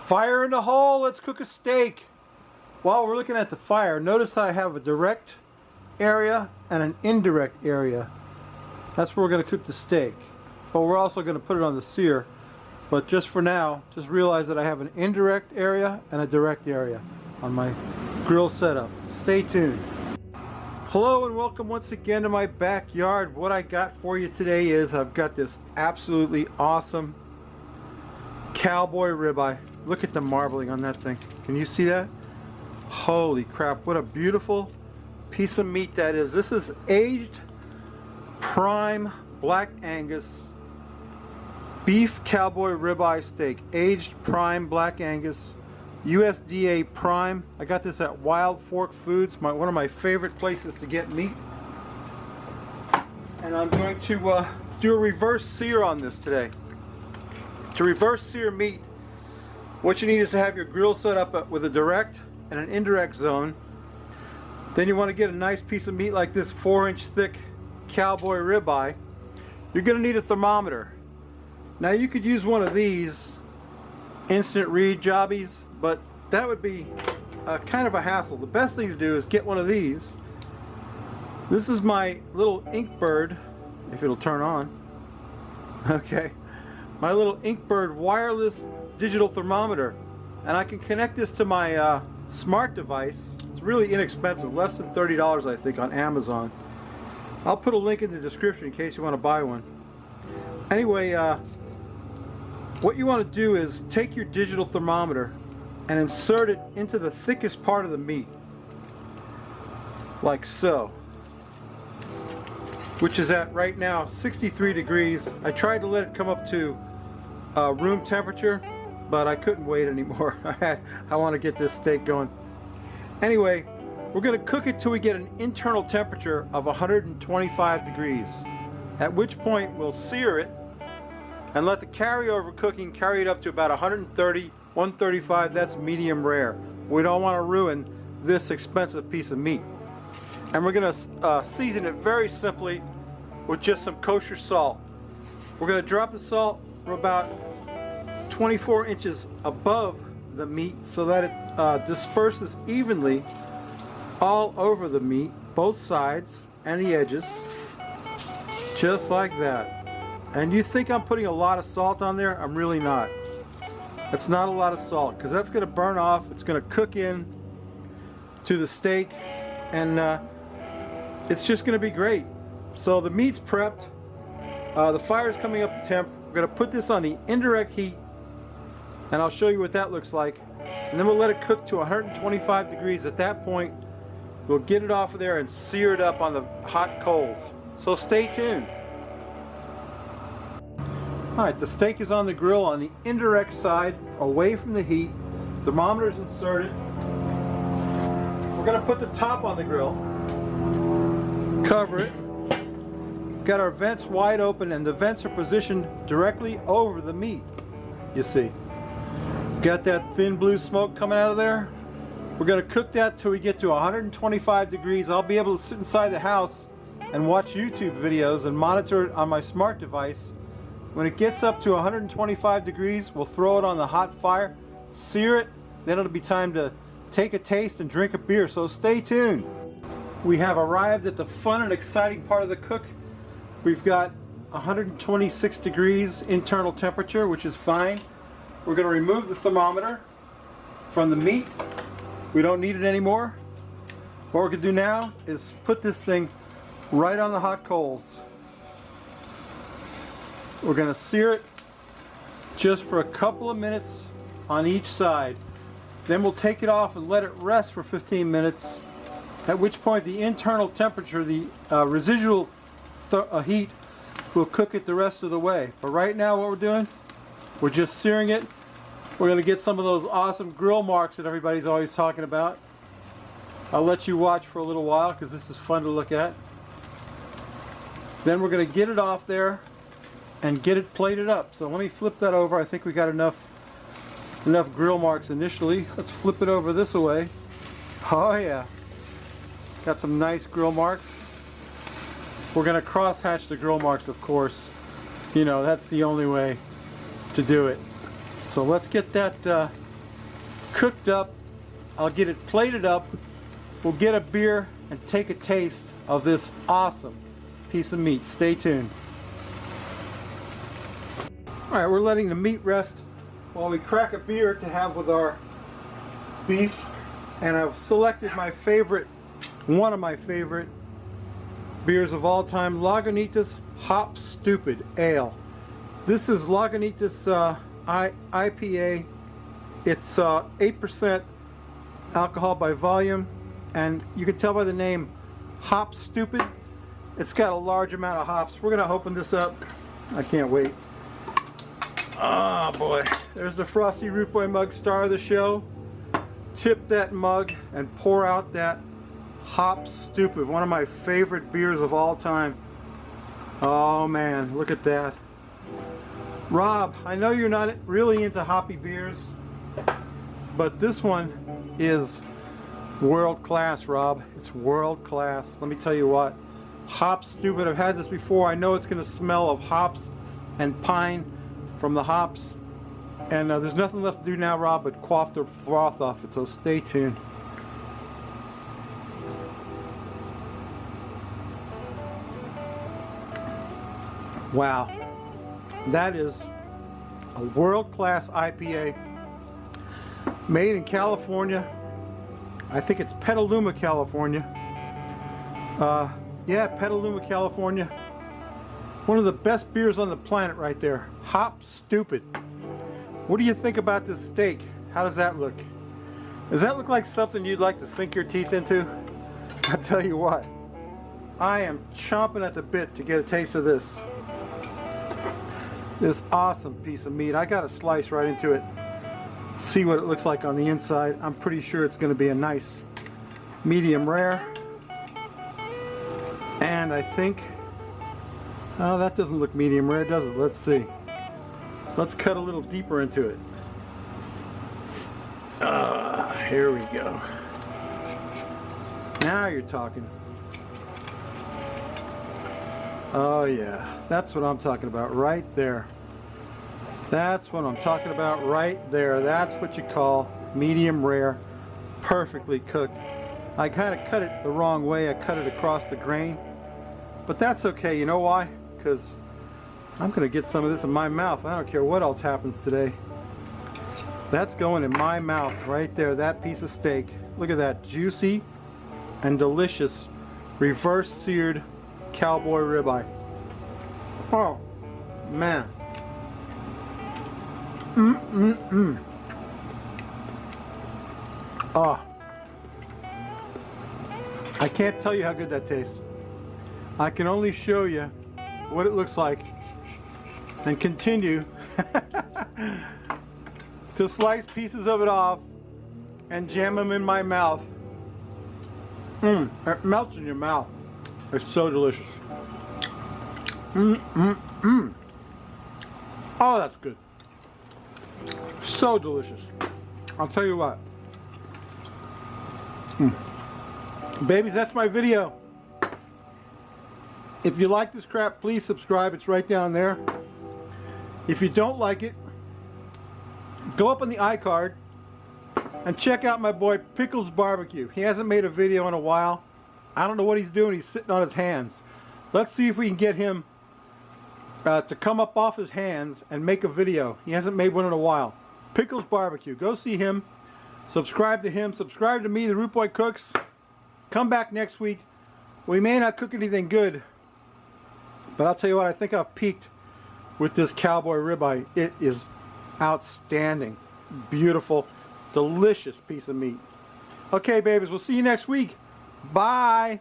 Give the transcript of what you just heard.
Fire in the hole, let's cook a steak. While we're looking at the fire, notice that I have a direct area and an indirect area. That's where we're going to cook the steak. But we're also going to put it on the sear. But just for now, just realize that I have an indirect area and a direct area on my grill setup. Stay tuned. Hello and welcome once again to my backyard. What I got for you today is I've got this absolutely awesome Cowboy Ribeye. Look at the marbling on that thing. Can you see that? Holy crap, what a beautiful piece of meat that is. This is aged prime black Angus beef Cowboy Ribeye steak. Aged prime black Angus USDA prime. I got this at Wild Fork Foods, one of my favorite places to get meat. And I'm going to do a reverse sear on this today. To reverse sear meat, what you need is to have your grill set up with a direct and an indirect zone. Then you want to get a nice piece of meat like this 4-inch thick Cowboy Ribeye. You're going to need a thermometer. Now you could use one of these instant read jobbies, but that would be kind of a hassle. The best thing to do is get one of these. This is my little Inkbird, if it'll turn on. Okay, my little Inkbird wireless digital thermometer, and I can connect this to my smart device. It's really inexpensive, less than $30 I think on Amazon. I'll put a link in the description in case you want to buy one. Anyway, what you want to do is take your digital thermometer and insert it into the thickest part of the meat, like so, which is at right now 63 degrees. I tried to let it come up to room temperature, but I couldn't wait anymore. I want to get this steak going. Anyway, we're going to cook it till we get an internal temperature of 125 degrees, at which point we'll sear it and let the carryover cooking carry it up to about 130, 135. That's medium rare. We don't want to ruin this expensive piece of meat. And we're going to season it very simply with just some kosher salt. We're going to drop the salt from about 24 inches above the meat so that it disperses evenly all over the meat, both sides and the edges, just like that. And you think I'm putting a lot of salt on there? I'm really not. It's not a lot of salt because that's going to burn off. It's going to cook in to the steak, and it's just going to be great. So the meat's prepped. The fire's coming up to temp. We're going to put this on the indirect heat, and I'll show you what that looks like. And then we'll let it cook to 125 degrees. At that point, we'll get it off of there and sear it up on the hot coals. So stay tuned. Alright, the steak is on the grill on the indirect side, away from the heat. Thermometer's inserted. We're going to put the top on the grill. Cover it. Got our vents wide open, and the vents are positioned directly over the meat. You see. Got that thin blue smoke coming out of there? We're going to cook that till we get to 125 degrees. I'll be able to sit inside the house and watch YouTube videos and monitor it on my smart device. When it gets up to 125 degrees, we'll throw it on the hot fire, sear it, then it'll be time to take a taste and drink a beer, so stay tuned. We have arrived at the fun and exciting part of the cook. We've got 126 degrees internal temperature, which is fine. We're going to remove the thermometer from the meat. We don't need it anymore. What we're going to do now is put this thing right on the hot coals. We're going to sear it just for a couple of minutes on each side. Then we'll take it off and let it rest for 15 minutes, at which point the internal temperature, the residual heat, will cook it the rest of the way. But right now what we're doing, we're just searing it. We're going to get some of those awesome grill marks that everybody's always talking about. I'll let you watch for a little while because this is fun to look at. Then we're going to get it off there and get it plated up. So let me flip that over. I think we got enough grill marks initially. Let's flip it over this way. Oh yeah, got some nice grill marks. We're going to cross hatch the grill marks, of course. You know, that's the only way to do it. So let's get that cooked up. I'll get it plated up. We'll get a beer and take a taste of this awesome piece of meat. Stay tuned. All right, we're letting the meat rest while we crack a beer to have with our beef. And I've selected my favorite, one of my favorite beers of all time, Lagunitas Hop Stupid Ale. This is Lagunitas IPA. It's 8% alcohol by volume, and you can tell by the name Hop Stupid. It's got a large amount of hops. We're gonna open this up. I can't wait. Oh boy, there's the Frosty Root Boy mug, star of the show. Tip that mug and pour out that Hop Stupid, one of my favorite beers of all time. Oh man, look at that. Rob, I know you're not really into hoppy beers, but this one is world class, Rob. It's world class. Let me tell you what, Hop Stupid, I've had this before. I know it's going to smell of hops and pine from the hops. And there's nothing left to do now, Rob, but quaff the froth off it, so stay tuned. Wow, that is a world-class IPA made in California. I think it's Petaluma, California. Yeah, Petaluma, California. One of the best beers on the planet right there. Hop Stupid. What do you think about this steak? How does that look? Does that look like something you'd like to sink your teeth into? I'll tell you what, I am chomping at the bit to get a taste of this. This awesome piece of meat. I got to slice right into it. See what it looks like on the inside. I'm pretty sure it's going to be a nice medium rare. And I think, oh, that doesn't look medium rare, does it? Let's see. Let's cut a little deeper into it. Here we go. Now you're talking. Oh yeah, that's what I'm talking about right there. That's what I'm talking about right there. That's what you call medium rare, perfectly cooked. I kind of cut it the wrong way. I cut it across the grain, but that's okay. You know why? Because I'm gonna get some of this in my mouth. I don't care what else happens today. That's going in my mouth right there, that piece of steak. Look at that, juicy and delicious reverse seared cowboy ribeye. Oh man. Oh, I can't tell you how good that tastes. I can only show you what it looks like and continue to slice pieces of it off and jam them in my mouth. It melts in your mouth. It's so delicious. Oh, that's good. So delicious. I'll tell you what. Babies, that's my video. If you like this crap, please subscribe. It's right down there. If you don't like it, go up on the iCard and check out my boy Pickles Barbecue. He hasn't made a video in a while. I don't know what he's doing. He's sitting on his hands. Let's see if we can get him to come up off his hands and make a video. He hasn't made one in a while. Pickles Barbecue. Go see him. Subscribe to him. Subscribe to me, the Root Boy Cooks. Come back next week. We may not cook anything good, but I'll tell you what, I think I've peaked with this cowboy ribeye. It is outstanding. Beautiful, delicious piece of meat. Okay, babies, we'll see you next week. Bye.